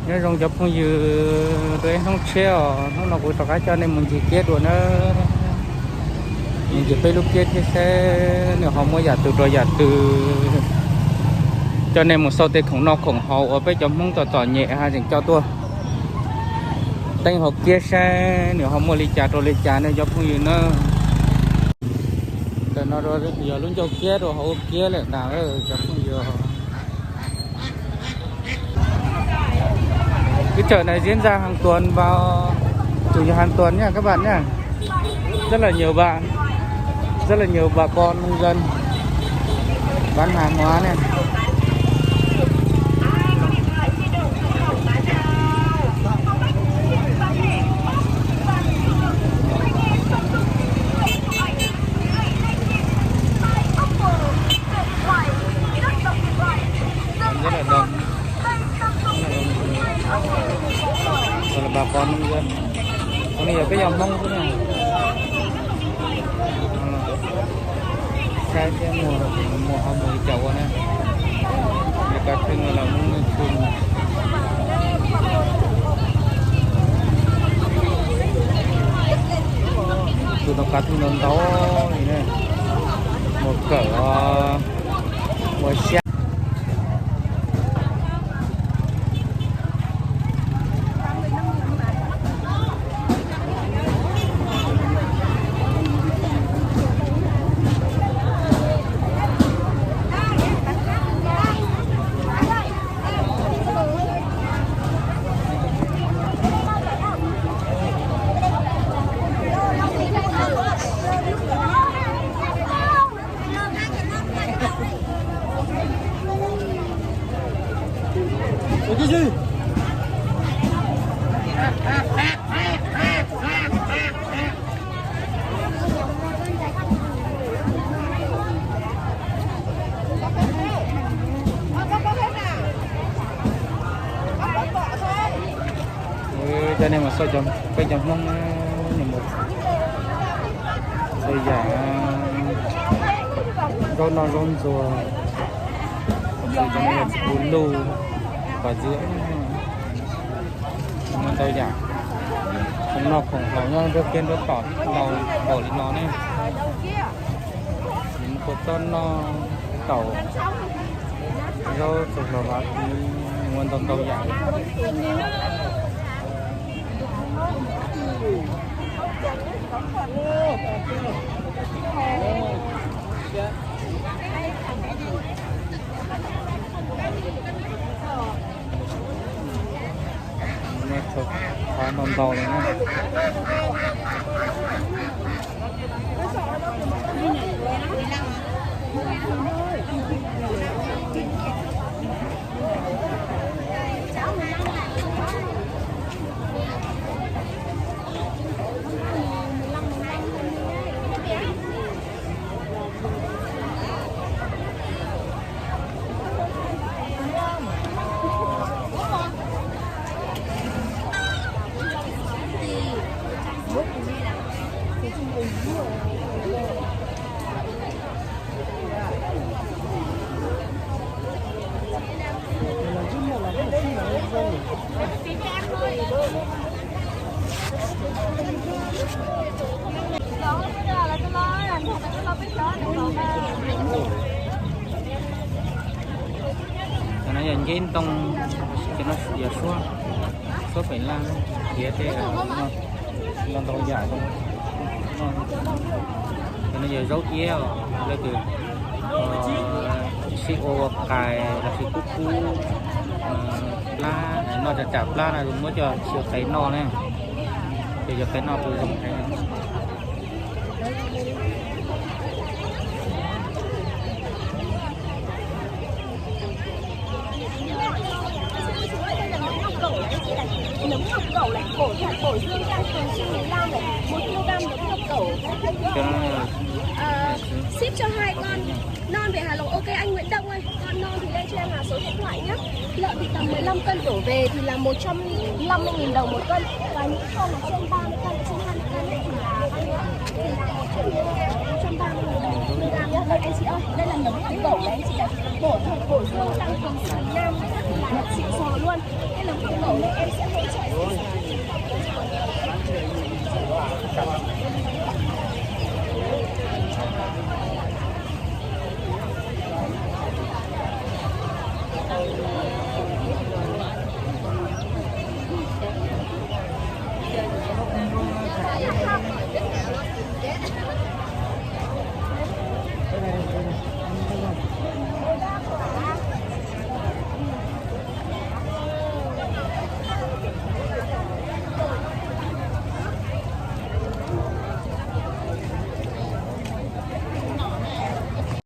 nó rong chụp không dư rồi không treo nó cũng tao cái cho nên mình chỉ kết rồi nó mình chỉ phải lúc kết thì sẽ nếu họ mua giả từ rồi giả từ cho nên một sau tết khổng nó khổng hậu ở bên trong mông tỏ nhẹ ha dành cho tôi tên họ kia xe nếu họ mua ly trà nên cho không dư nó rồi nó rồi giờ luôn cho kia rồi họ kia lại nào cho không dư cái chợ này diễn ra hàng tuần vào chủ nhật hàng tuần nha các bạn nhé, rất là nhiều bạn, rất là nhiều bà con nông dân bán hàng hóa này. Rất là đông, rồi là bà con nông dân. Còn bây giờ cái dòng nông thế này sai cái mùa họ mùi chậu này người ta thường là muốn thường từ nó cá thường lớn to này một cỡ một xe. Cái gì? Cho nên mà sao chồng cái chồng không một bây giờ rau non rau rùa rồi cho nên là bún lù và giữa nó tôi giả không nó khổng khổng nhau rất kiên rất tỏ đầu bỏ lên nó này những cột con nó tàu rau chụp lò bát thì nguồn tông tàu giả. Nó chụp khá non tàu này nhá. Nó dành cái tông cho nó giờ xuống số phải lan kia thế là tàu giả luôn cho nó giờ dấu kia lên từ CO cài là cái cú lá nóจะจับlá này dùng mới cho chiều cái nọ này để cho cái nọ từ dùng cái nấm ngọc cẩu này, bổ dương trang thường xuyên 15 này, 1 kg nấm ngọc cẩu. Ship cho 2 con non về Hà Nội. Ok anh Nguyễn Đông ơi, con non thì lên cho em là số điện thoại nhé. Lợn thì tầm 15 cân đổ về thì là 150.000 đồng một cân, và những con là trên 30 cân, trên 20 cân thì là 130.000 đồng một kg nhé. Đây anh chị ơi, đây là nấm ngọc cẩu đấy anh chị ạ. Bổ dương tăng cường sừng nam rất là xịn sò luôn. Đây là ngọc cẩu nên em sẽ hỗ trợ